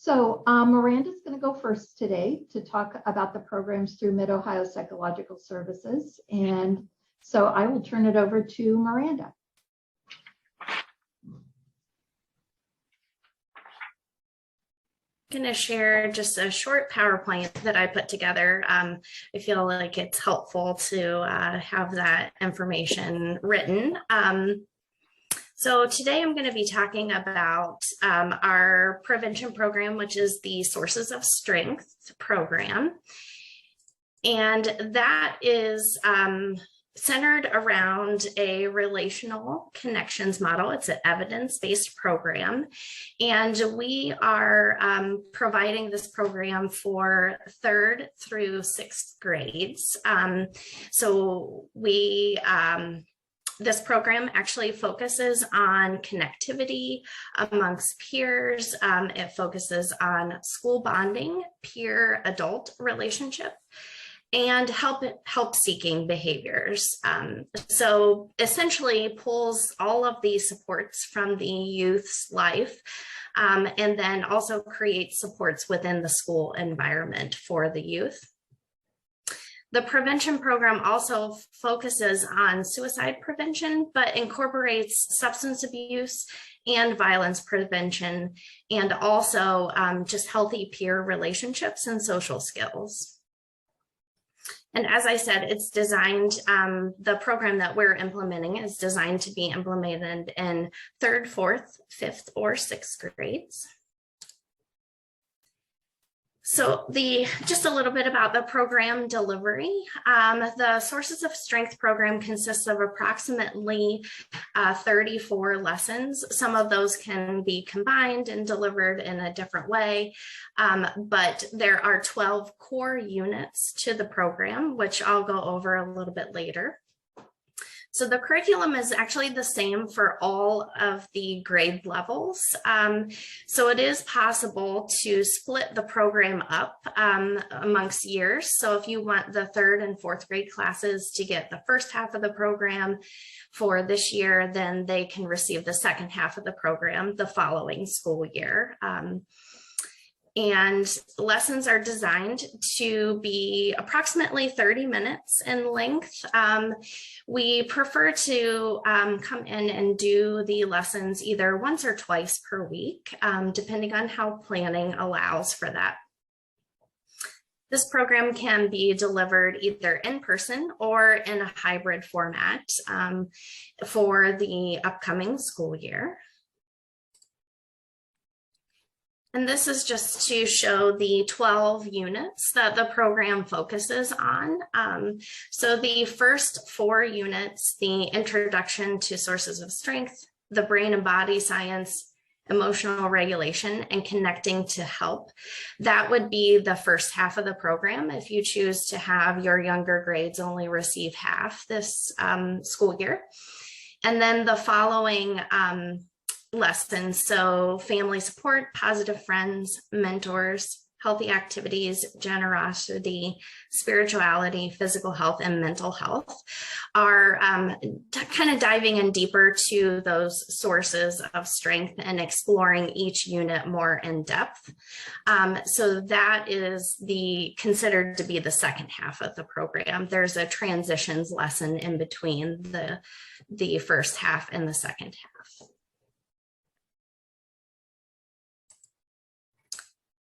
So Miranda's going to go first today to talk about the programs through Mid-Ohio Psychological Services. And so I will turn it over to Miranda. I'm going to share just a short PowerPoint that I put together. I feel like it's helpful to have that information written. So today I'm going to be talking about our prevention program, which is the Sources of Strength program. And that is centered around a relational connections model. It's an evidence-based program. And we are providing this program for 3rd through 6th grades. This program actually focuses on connectivity amongst peers. It focuses on school bonding, peer-adult relationship, and help-seeking behaviors. So essentially pulls all of these supports from the youth's life, and then also creates supports within the school environment for the youth. The prevention program also focuses on suicide prevention, but incorporates substance abuse and violence prevention, and also just healthy peer relationships and social skills. And as I said, it's designed, the program that we're implementing is designed to be implemented in 3rd, 4th, 5th, or 6th grades. So just a little bit about the program delivery. The Sources of Strength program consists of approximately 34 lessons. Some of those can be combined and delivered in a different way, but there are 12 core units to the program, which I'll go over a little bit later. So the curriculum is actually the same for all of the grade levels. So it is possible to split the program up amongst years. So if you want the 3rd and 4th grade classes to get the first half of the program for this year, then they can receive the second half of the program the following school year. And lessons are designed to be approximately 30 minutes in length. We prefer to come in and do the lessons either once or twice per week, depending on how planning allows for that. This program can be delivered either in person or in a hybrid format for the upcoming school year. And this is just to show the 12 units that the program focuses on. So the first 4 units, the Introduction to Sources of Strength, the Brain and Body Science, Emotional Regulation, and Connecting to Help, that would be the first half of the program. If you choose to have your younger grades only receive half this school year. And then the following lessons, so family support, positive friends, mentors, healthy activities, generosity, spirituality, physical health, and mental health, are kind of diving in deeper to those sources of strength and exploring each unit more in depth. So that is considered to be the second half of the program. There's a transitions lesson in between the first half and the second half.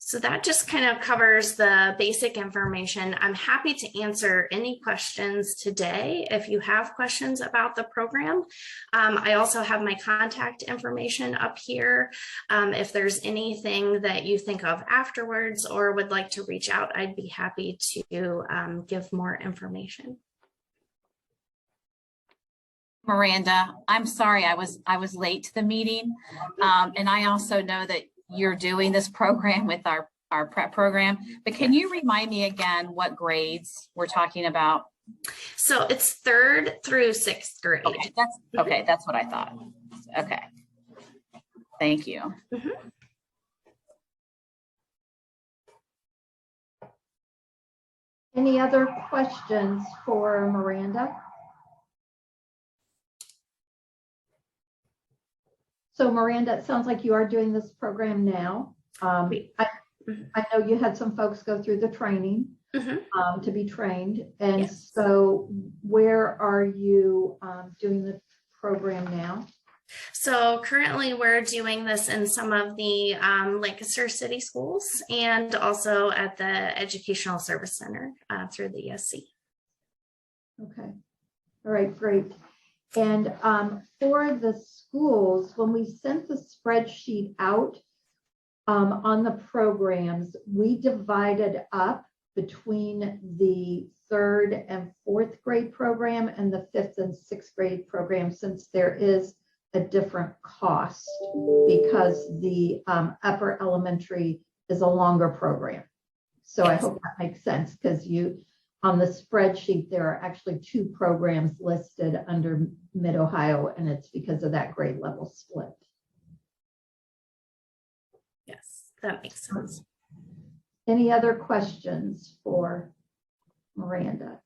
So that just kind of covers the basic information. I'm happy to answer any questions today if you have questions about the program. I also have my contact information up here. If there's anything that you think of afterwards or would like to reach out, I'd be happy to give more information. Miranda, I'm sorry I was late to the meeting, and I also know that you're doing this program with our prep program, but can you remind me again what grades we're talking about? So it's 3rd through 6th grade. Okay, that's what I thought. Okay, thank you. Mm-hmm. Any other questions for Miranda? So Miranda, it sounds like you are doing this program now. We- I know you had some folks go through the training to be trained. And Yes. so where are you doing the program now? So currently we're doing this in some of the Lancaster city schools and also at the Educational Service Center through the ESC. Okay. All right, great. And for the schools, when we sent the spreadsheet out on the programs, we divided up between the 3rd and 4th grade program and the 5th and 6th grade program, since there is a different cost because the upper elementary is a longer program. So I hope that makes sense, because on the spreadsheet, there are actually 2 programs listed under Mid-Ohio, and it's because of that grade level split. Yes, that makes sense. Any other questions for Miranda?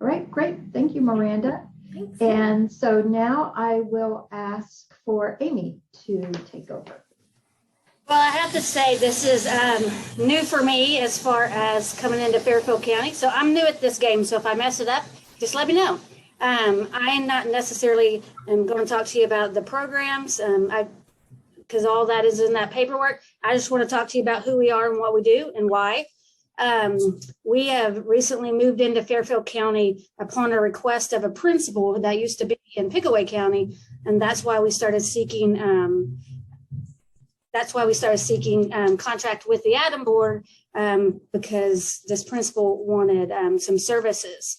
All right, great. Thank you, Miranda. Thanks. And so now I will ask for Amy to take over. Well, I have to say this is new for me as far as coming into Fairfield County. So I'm new at this game. So if I mess it up, just let me know. I am not necessarily going to talk to you about the programs because all that is in that paperwork. I just want to talk to you about who we are and what we do and why. We have recently moved into Fairfield County upon a request of a principal that used to be in Pickaway County. And that's why we started seeking contract with the Adam Board because this principal wanted some services.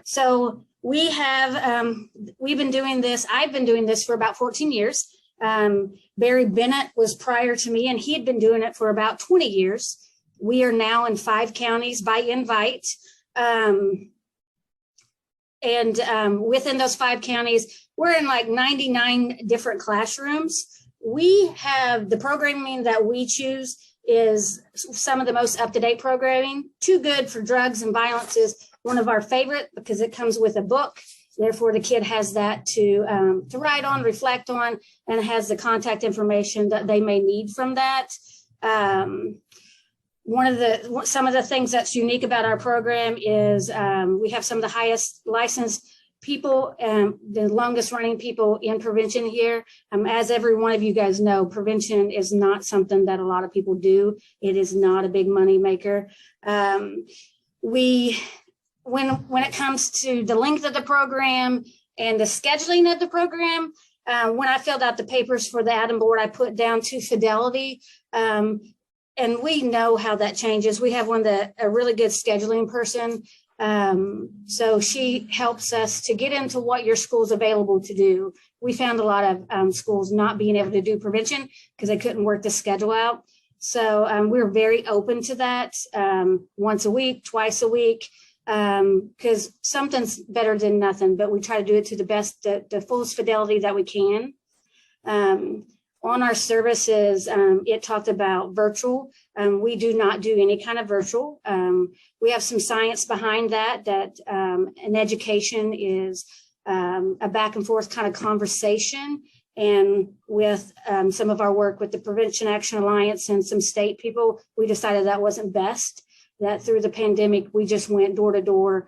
So we've been doing this. I've been doing this for about 14 years. Barry Bennett was prior to me, and he had been doing it for about 20 years. We are now in 5 counties by invite. Within those 5 counties, we're in like 99 different classrooms. We have the programming that we choose is some of the most up-to-date programming. Too Good for Drugs and Violence is one of our favorite because it comes with a book. Therefore, the kid has that to write on, reflect on, and has the contact information that they may need from that. Some of the things that's unique about our program is we have some of the highest licensed people and the longest running people in prevention here. As every one of you guys know, prevention is not something that a lot of people do. It is not a big money maker. When it comes to the length of the program and the scheduling of the program, when I filled out the papers for the Adam Board, I put down to fidelity. And we know how that changes. We have a really good scheduling person. So she helps us to get into what your school's available to do. We found a lot of schools not being able to do prevention because they couldn't work the schedule out. So we're very open to that once a week, twice a week, because something's better than nothing, but we try to do it to the fullest fidelity that we can. On our services, it talked about virtual. We do not do any kind of virtual. We have some science behind that an education is a back and forth kind of conversation. And with some of our work with the Prevention Action Alliance and some state people, we decided that wasn't best, that through the pandemic, we just went door to door,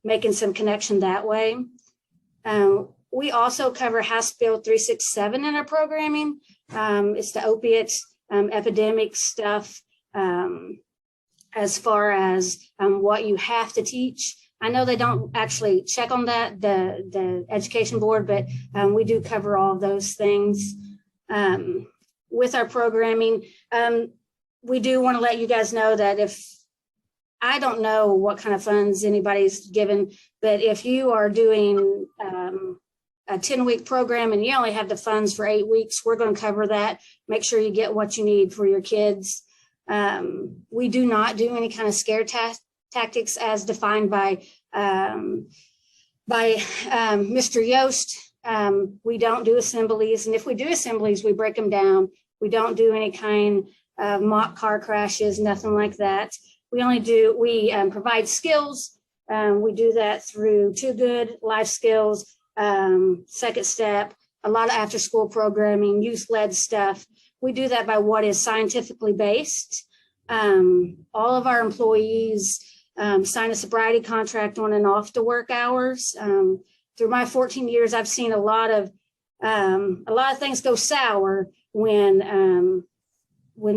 making some connection that way. We also cover House Bill 367 in our programming. It's the opiate epidemic stuff as far as what you have to teach. I know they don't actually check on that, the education board, but we do cover all of those things. With our programming, we do want to let you guys know that I don't know what kind of funds anybody's given, but if you are doing a 10-week program and you only have the funds for 8 weeks, we're going to cover that. Make sure you get what you need for your kids. We do not do any kind of scare tactics as defined by Mr. Yost. We don't do assemblies. And if we do assemblies, we break them down. We don't do any kind of mock car crashes, nothing like that. We provide skills. We do that through Too Good, life skills, second step, a lot of after school programming, youth-led stuff. We do that by what is scientifically based. All of our employees sign a sobriety contract on and off the work hours. Through my 14 years, I've seen a lot of things go sour when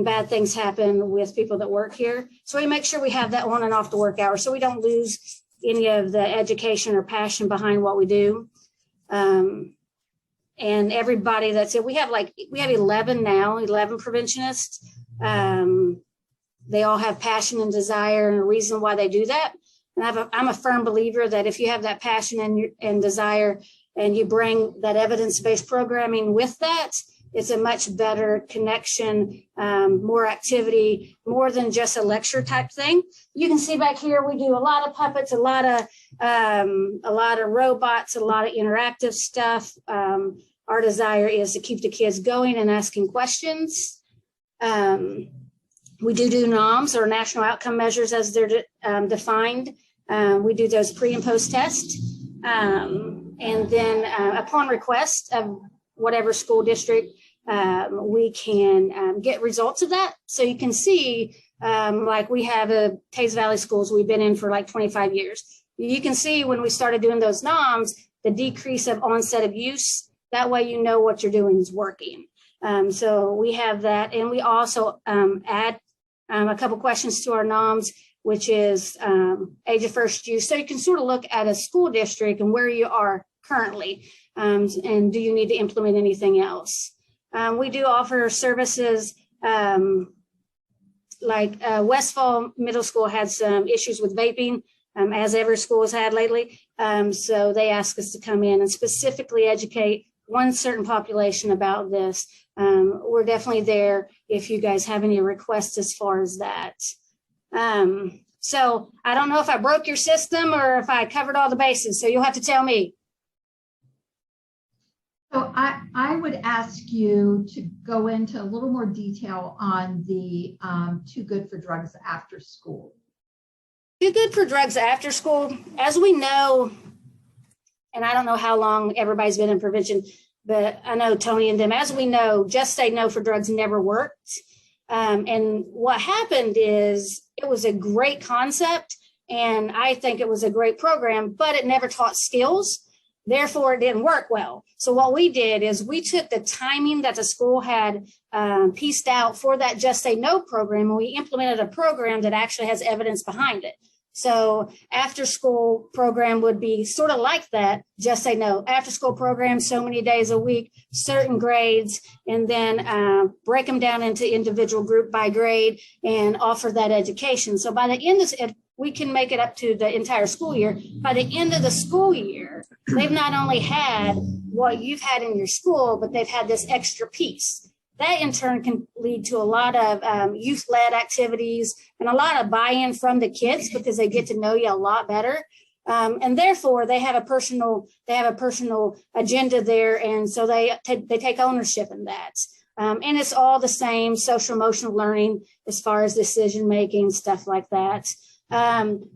bad things happen with people that work here. So we make sure we have that on and off the work hours so we don't lose any of the education or passion behind what we do. And everybody that's it, we have 11 now, 11 preventionists. They all have passion and desire and a reason why they do that. And I'm a firm believer that if you have that passion and desire and you bring that evidence-based programming with that, it's a much better connection, more activity, more than just a lecture type thing. You can see back here, we do a lot of puppets, a lot of robots, a lot of interactive stuff. Our desire is to keep the kids going and asking questions. We do NOMS, or national outcome measures as they're defined. We do those pre and post test. And then upon request of whatever school district, we can get results of that. So you can see, like we have Tays Valley schools we've been in for like 25 years. You can see when we started doing those NOMS, the decrease of onset of use. That way you know what you're doing is working. So we have that. And we also add a couple questions to our NOMS, which is age of first use. So you can sort of look at a school district and where you are currently, and do you need to implement anything else? We do offer services like Westfall Middle School had some issues with vaping, as every school has had lately. So they asked us to come in and specifically educate one certain population about this. We're definitely there if you guys have any requests as far as that. So I don't know if I broke your system or if I covered all the bases, so you'll have to tell me. So I would ask you to go into a little more detail on the Too Good for Drugs after school. Too Good for Drugs after school, as we know, and I don't know how long everybody's been in prevention, but I know Tony and them, as we know, Just Say No for Drugs never worked. And what happened is it was a great concept, and I think it was a great program, but it never taught skills. Therefore, it didn't work well. So what we did is we took the timing that the school had pieced out for that Just Say No program, and we implemented a program that actually has evidence behind it. So after school program would be sort of like that, Just Say No. After school program, so many days a week, certain grades, and then break them down into individual group by grade and offer that education. So by the end of it, we can make it up to the entire school year. By the end of the school year, they've not only had what you've had in your school, but they've had this extra piece. That in turn can lead to a lot of youth-led activities and a lot of buy-in from the kids because they get to know you a lot better. And therefore they have a personal agenda there. And so they take ownership in that. And it's all the same social emotional learning as far as decision-making, stuff like that.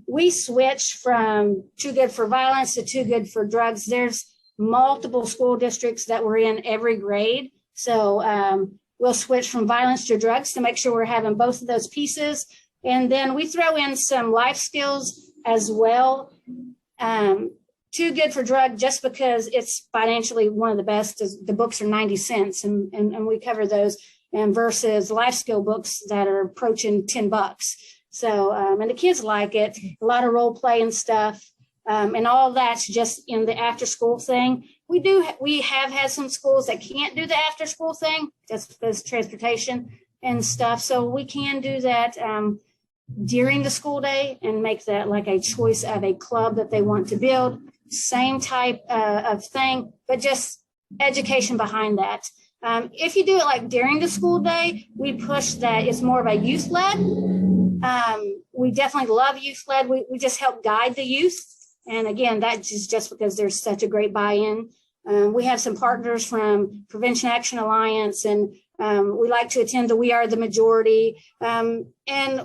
We switched from Too Good for Violence to Too Good for Drugs. There's multiple school districts that were in every grade. So we'll switch from violence to drugs to make sure we're having both of those pieces. And then we throw in some life skills as well. Too Good for Drug, just because it's financially one of the best, is the books are 90 cents and we cover those, and versus life skill books that are approaching $10. So, and the kids like it, a lot of role play and stuff. And all that's just in the after school thing. We have had some schools that can't do the after school thing just because transportation and stuff. So we can do that during the school day and make that like a choice of a club that they want to build. Same type of thing, but just education behind that. If you do it like during the school day, we push that it's more of a youth led. We definitely love youth led. We just help guide the youth. And again, that's just because there's such a great buy-in. We have some partners from Prevention Action Alliance, and we like to attend the We Are the Majority. And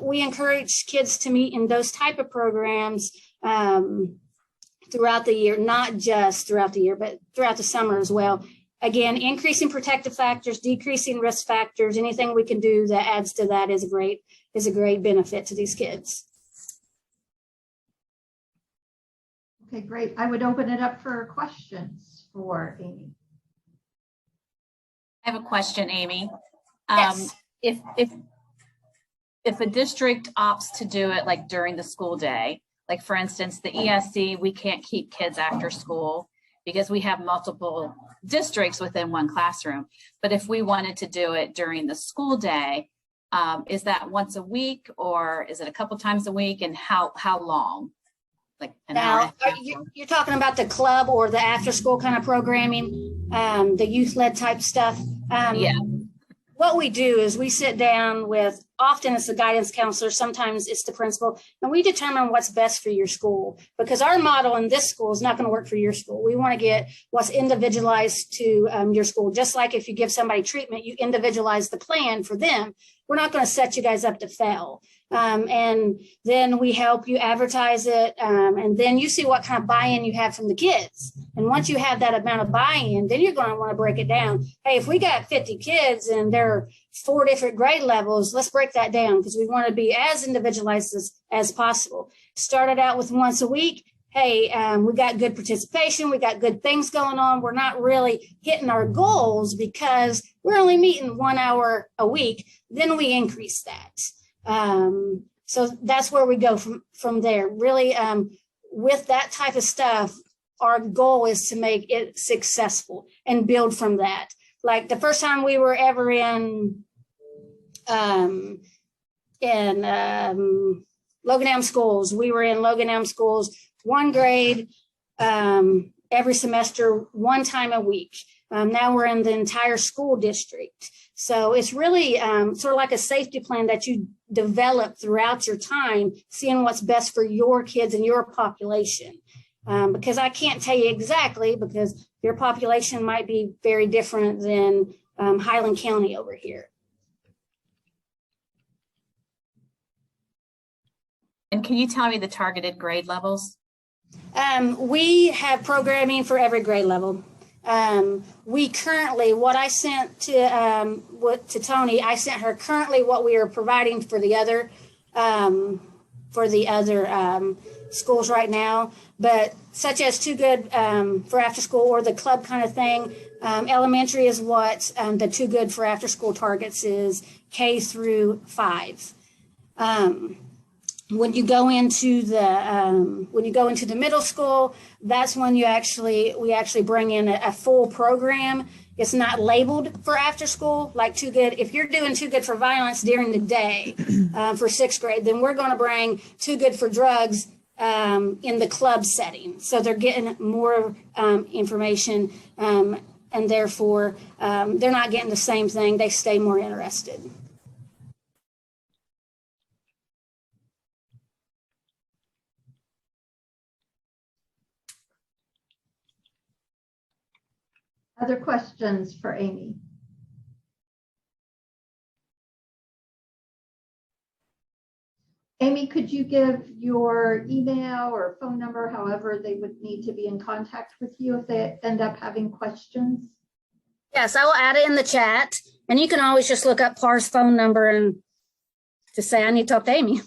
we encourage kids to meet in those type of programs throughout the year, not just throughout the year, but throughout the summer as well. again, increasing protective factors, decreasing risk factors, anything we can do that adds to that is a great benefit to these kids. Okay, great. I would open it up for questions for Amy. I have a question, Amy. Yes. If a district opts to do it like during the school day, like for instance, the ESC, we can't keep kids after school because we have multiple districts within one classroom. But if we wanted to do it during the school day, is that once a week or is it a couple times a week, and how long? Like an hour? Now, you're talking about the club or the after school kind of programming, the youth led type stuff. Yeah. What we do is we sit down with, often it's the guidance counselor, sometimes it's the principal, and we determine what's best for your school, because our model in this school is not going to work for your school. We want to get what's individualized to your school. Just like if you give somebody treatment, you individualize the plan for them. We're not going to set you guys up to fail. And then we help you advertise it. And then you see what kind of buy-in you have from the kids. And once you have that amount of buy-in, then you're going to want to break it down. Hey, if we got 50 kids and there are 4 different grade levels, let's break that down, because we want to be as individualized as possible. Started out with once a week. Hey, we got good participation. We got good things going on. We're not really hitting our goals because we're only meeting 1 hour a week. Then we increase that. So that's where we go from there. Really, with that type of stuff, our goal is to make it successful and build from that. Like the first time we were ever in Logan Elm schools, we were in Logan Elm schools, 1 grade, every semester, 1 time a week. Now we're in the entire school district. So it's really sort of like a safety plan that you develop throughout your time, seeing what's best for your kids and your population. Because I can't tell you exactly, because your population might be very different than Highland County over here. And can you tell me the targeted grade levels? We have programming for every grade level. We currently, what I sent to Tony, I sent her currently what we are providing for the other schools right now, but such as Too Good for after school or the club kind of thing. Elementary is what the Too Good for after school targets is, K through 5. When you go into the middle school, that's when we actually bring in a full program. It's not labeled for after school like Too Good. If you're doing Too Good for violence during the day for 6th grade, then we're going to bring Too Good for drugs in the club setting. So they're getting more information, and therefore they're not getting the same thing. They stay more interested. Other questions for Amy? Amy, could you give your email or phone number, however they would need to be in contact with you if they end up having questions? Yes, I will add it in the chat, and you can always just look up PAR's phone number and just say, I need to talk to Amy.